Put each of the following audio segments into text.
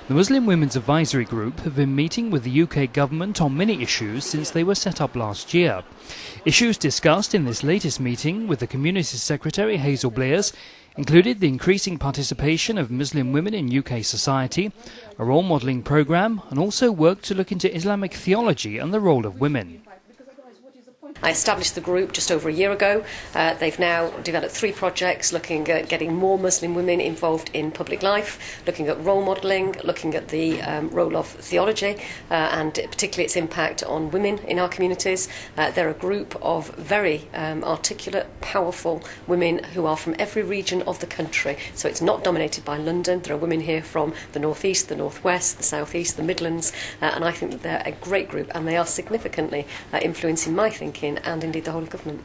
The Muslim Women's Advisory Group have been meeting with the UK government on many issues since they were set up last year. Issues discussed in this latest meeting with the Community Secretary Hazel Blears included the increasing participation of Muslim women in UK society, a role modelling programme, and also work to look into Islamic theology and the role of women. I established the group just over a year ago. They've now developed 3 projects looking at getting more Muslim women involved in public life, looking at role modelling, looking at the role of theology and particularly its impact on women in our communities. They're a group of very articulate, powerful women who are from every region of the country. So it's not dominated by London. There are women here from the North East, the North West, the South East, the Midlands, and I think that they're a great group and they are significantly influencing my thinking and indeed the whole of government.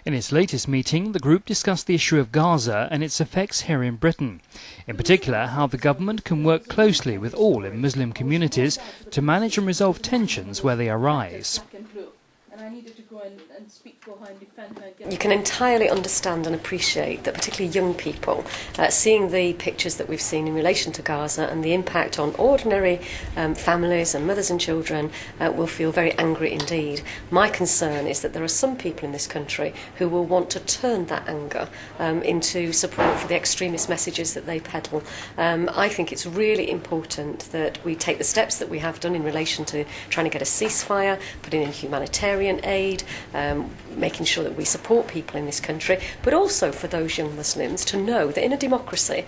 In its latest meeting, the group discussed the issue of Gaza and its effects here in Britain. In particular, how the government can work closely with all in Muslim communities to manage and resolve tensions where they arise. You can entirely understand and appreciate that particularly young people, seeing the pictures that we've seen in relation to Gaza and the impact on ordinary families and mothers and children will feel very angry indeed. My concern is that there are some people in this country who will want to turn that anger into support for the extremist messages that they peddle. I think it's really important that we take the steps that we have done in relation to trying to get a ceasefire, putting in humanitarian aid, making sure that we support people in this country, but also for those young Muslims to know that in a democracy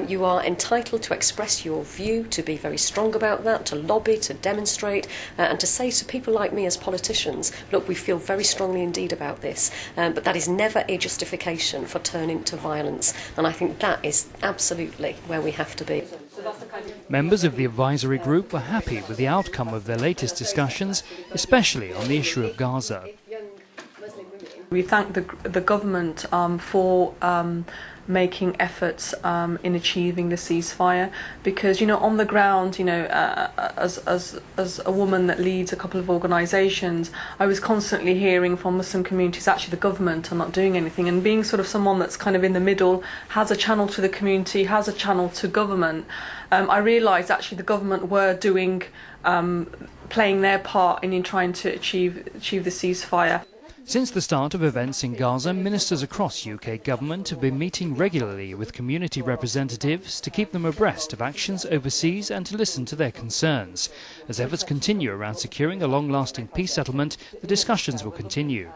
you are entitled to express your view, to be very strong about that, to lobby, to demonstrate, and to say to people like me as politicians, look, we feel very strongly indeed about this, but that is never a justification for turning to violence, and I think that is absolutely where we have to be. Members of the advisory group were happy with the outcome of their latest discussions, especially on the issue of Gaza. We thank the government for making efforts in achieving the ceasefire, because on the ground, as a woman that leads a couple of organisations, I was constantly hearing from Muslim communities, actually the government are not doing anything, and being sort of someone that's kind of in the middle, has a channel to the community, has a channel to government, I realised actually the government were doing playing their part in trying to achieve the ceasefire. Since the start of events in Gaza, ministers across UK government have been meeting regularly with community representatives to keep them abreast of actions overseas and to listen to their concerns. As efforts continue around securing a long-lasting peace settlement, the discussions will continue.